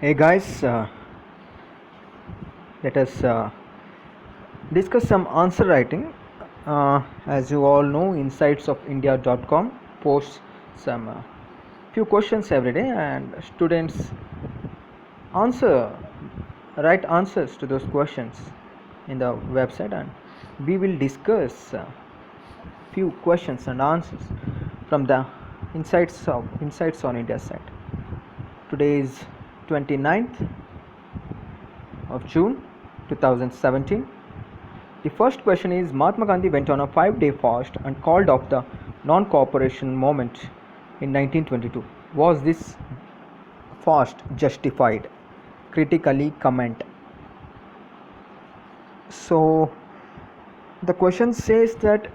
Hey guys, let us discuss some answer writing. As you all know, insightsofindia.com posts some few questions every day, and students answer write answers to those questions in the website, and we will discuss few questions and answers from the Insights on India site. Today is 29th of June 2017. The first question is Mahatma Gandhi went on a 5-day fast and called off the non cooperation movement in 1922. Was this fast justified? Critically comment. So, the question says that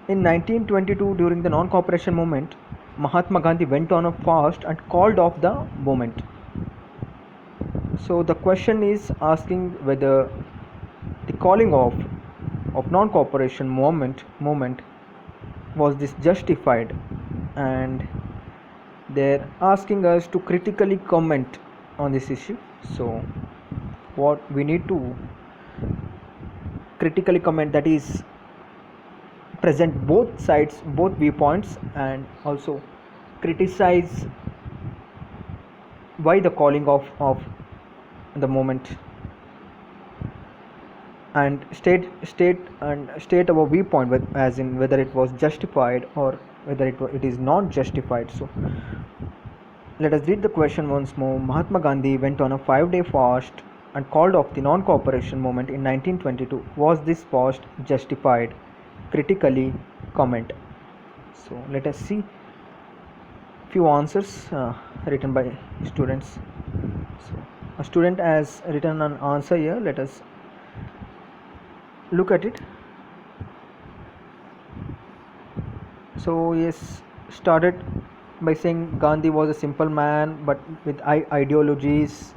in 1922, during the non cooperation movement, Mahatma Gandhi went on a fast and called off the movement. So, the question is asking whether the calling off of non-cooperation movement was this justified, and they're asking us to critically comment on this issue. So what we need to critically comment, that is present both sides, both viewpoints, and also criticize why the calling off of the movement, and state our viewpoint, as in whether it was justified or whether it is not justified. So let us read the question once more. Mahatma Gandhi went on a 5-day fast and called off the non-cooperation movement in 1922. Was this fast justified? Critically comment. So let us see few answers written by students. So a student has written an answer here. Let us look at it. So yes, started by saying Gandhi was a simple man but with ideologies,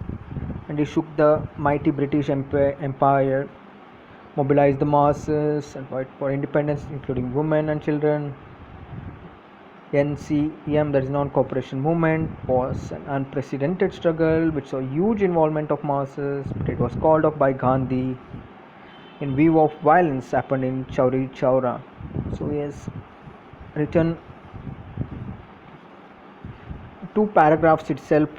and he shook the mighty British Empire, mobilized the masses and fight for independence, including women and children. NCM, that is non-cooperation movement, was an unprecedented struggle which saw huge involvement of masses, but it was called off by Gandhi in view of violence happened in Chauri Chaura. So he has written two paragraphs itself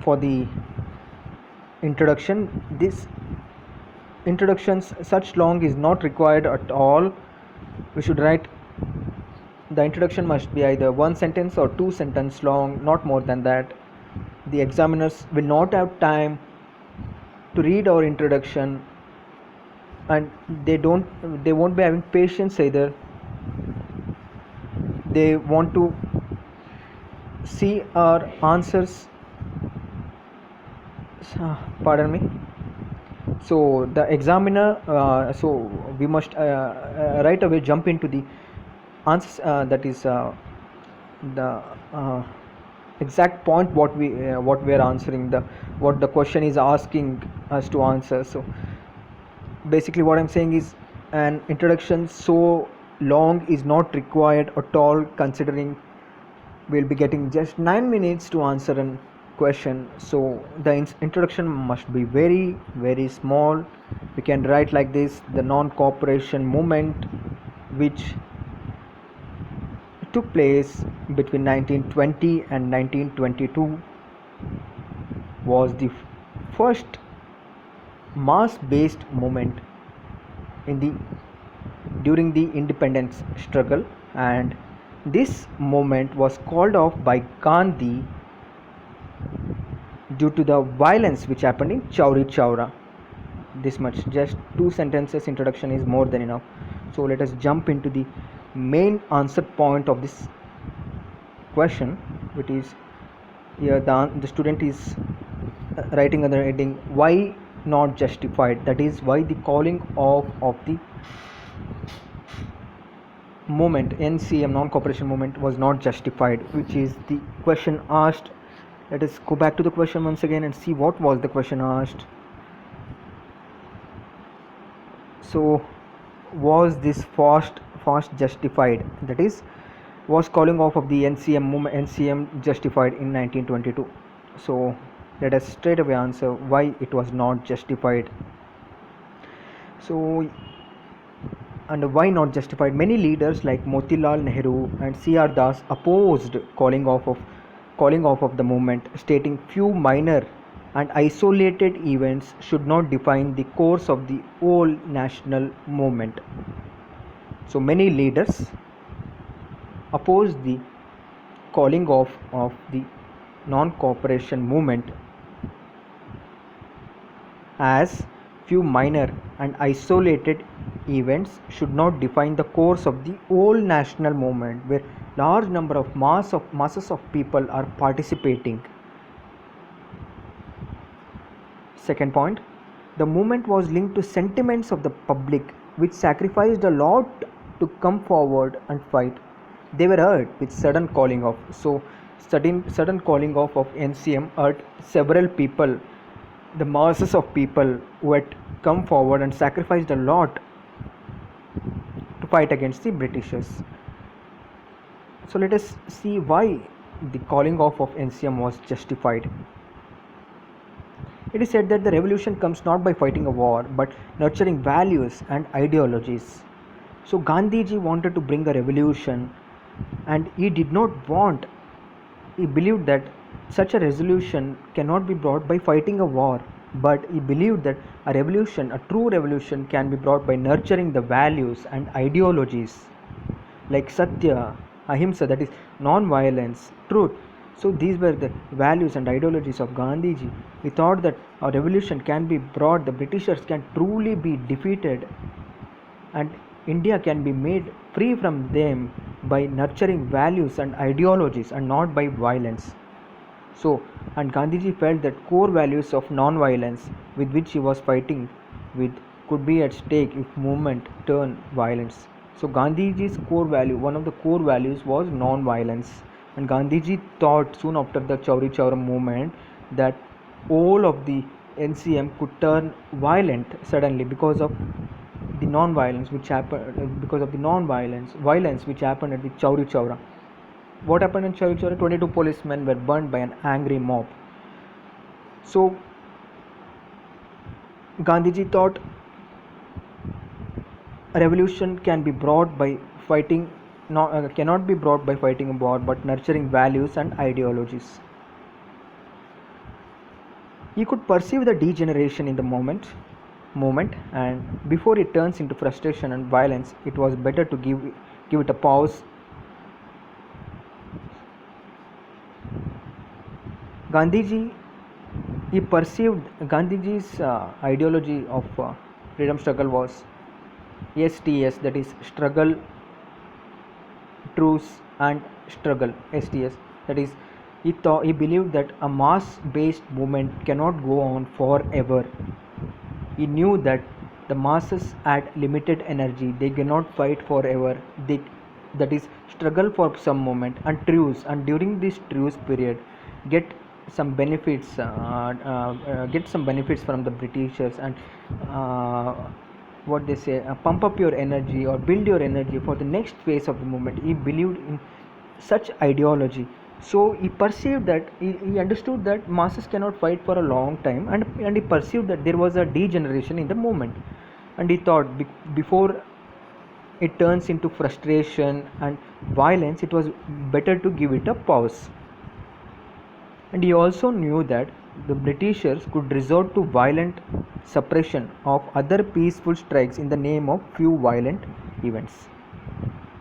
for the introduction. This introductions such long is not required at all. We should write, the introduction must be either one sentence or two sentences long, not more than that. The examiners will not have time to read our introduction, and they won't be having patience either. They want to see our answers. Pardon me. So the examiner, so we must right away jump into the answers, that is the exact point what we are answering, what the question is asking us to answer. So basically what I'm saying is, an introduction so long is not required at all, considering we'll be getting just 9 minutes to answer a question. So the introduction must be very very small. We can write like this: the non-cooperation movement, which took place between 1920 and 1922, was the first mass-based movement during the independence struggle, and this movement was called off by Gandhi due to the violence which happened in Chauri Chaura. This much, just two sentences introduction is more than enough. So let us jump into the main answer point of this question, which is here the student is writing under heading why not justified, that is why the calling off of the movement, NCM, non-cooperation movement, was not justified, which is the question asked. Let us go back to the question once again and see what was the question asked. So was this fast justified, that is, was calling off of the NCM movement, NCM justified in 1922? So Let us straight away answer why it was not justified. So, and why not justified? Many leaders like Motilal Nehru and C.R. Das opposed calling off of the movement, stating few minor and isolated events should not define the course of the whole national movement. So many leaders opposed the calling off of the non-cooperation movement, as few minor and isolated events should not define the course of the whole national movement, where large number of masses of people are participating. Second point, the movement was linked to sentiments of the public which sacrificed a lot to come forward and fight. They were hurt with sudden calling off. So sudden calling off of NCM hurt several people, the masses of people who had come forward and sacrificed a lot to fight against the Britishers. So let us see why the calling off of NCM was justified. It is said that the revolution comes not by fighting a war but nurturing values and ideologies. So Gandhiji wanted to bring a revolution, and he believed that such a resolution cannot be brought by fighting a war, but he believed that a true revolution, can be brought by nurturing the values and ideologies like Satya, Ahimsa, that is non-violence, truth. So these were the values and ideologies of Gandhiji. He thought that a revolution can be brought, the Britishers can truly be defeated, and India can be made free from them by nurturing values and ideologies and not by violence. So, and Gandhiji felt that core values of non-violence with which he was fighting with could be at stake if movement turned violence. So Gandhiji's core value, one of the core values was non-violence, and Gandhiji thought soon after the Chauri Chaura movement that all of the NCM could turn violent suddenly because of the non-violence which happened, violence which happened at the Chauri Chaura. What happened in Chauri Chaura? 22 policemen were burned by an angry mob. So Gandhiji thought a revolution can be brought by fighting, cannot be brought by fighting a war, but nurturing values and ideologies. He could perceive the degeneration in the moment, and before it turns into frustration and violence, it was better to give it a pause. He perceived Gandhiji's ideology of freedom struggle was STS, that is struggle, truce and struggle. STS, that is, he believed that a mass-based movement cannot go on forever. He knew that the masses had limited energy; they cannot fight forever. That is, struggle for some moment and truce, and during this truce period, get some benefits from the Britishers, and what they say, pump up your energy or build your energy for the next phase of the movement. He believed in such ideology. So he perceived that he understood that masses cannot fight for a long time, and he perceived that there was a degeneration in the movement, and he thought before it turns into frustration and violence, it was better to give it a pause. And he also knew that the Britishers could resort to violent suppression of other peaceful strikes in the name of few violent events.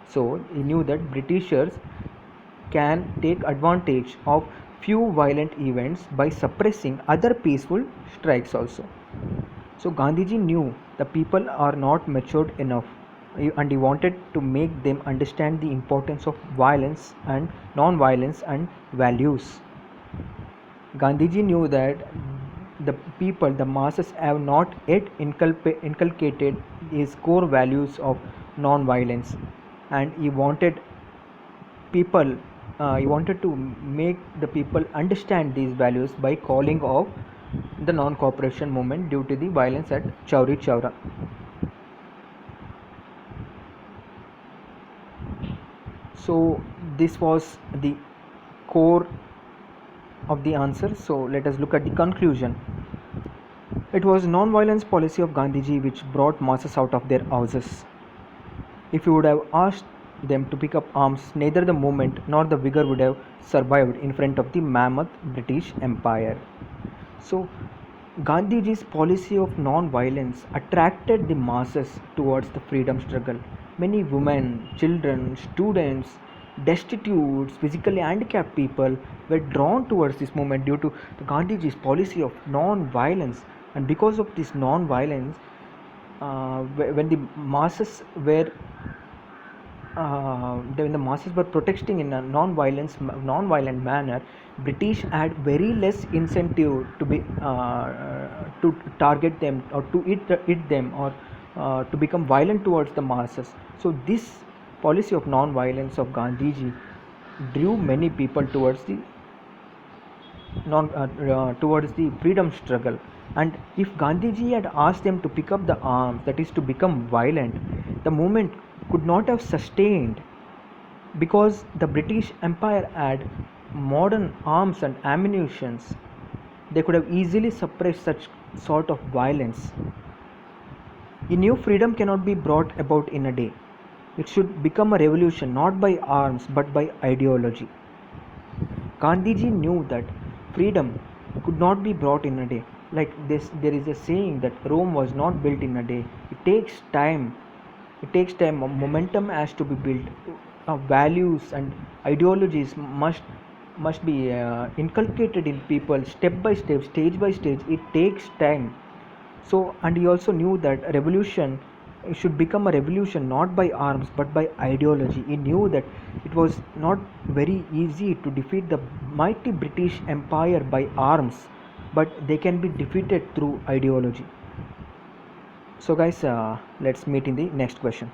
So he knew that Britishers can take advantage of few violent events by suppressing other peaceful strikes also. So Gandhiji knew the people are not matured enough, and he wanted to make them understand the importance of violence and non-violence and values. Gandhiji knew that the people, the masses, have not yet inculcated his core values of non-violence, and he wanted to make the people understand these values by calling off the non-cooperation movement due to the violence at Chauri Chaura. So this was the core of the answer. So let us look at the conclusion. It was non-violence policy of Gandhiji which brought masses out of their houses. If you would have asked them to pick up arms, neither the movement nor the vigor would have survived in front of the mammoth British Empire. So, Gandhiji's policy of non-violence attracted the masses towards the freedom struggle. Many women, children, students, destitutes, physically handicapped people were drawn towards this movement due to Gandhiji's policy of non-violence. And because of this non-violence, when the masses were when the masses were protesting in a non-violent manner, British had very less incentive to target them or to eat them or to become violent towards the masses. So this policy of non-violence of Gandhiji drew many people towards the towards the freedom struggle. And if Gandhiji had asked them to pick up the arms, that is to become violent, the movement could not have sustained, because the British Empire had modern arms and ammunitions. They could have easily suppressed such sort of violence. A new freedom cannot be brought about in a day. It should become a revolution not by arms but by ideology. Gandhiji knew that freedom could not be brought in a day. Like this, there is a saying that Rome was not built in a day. It takes time. It takes time. Momentum has to be built. Values and ideologies must be inculcated in people step by step, stage by stage. It takes time. So, and he also knew that revolution should become a revolution not by arms but by ideology. He knew that it was not very easy to defeat the mighty British Empire by arms, but they can be defeated through ideology. So guys, let's meet in the next question.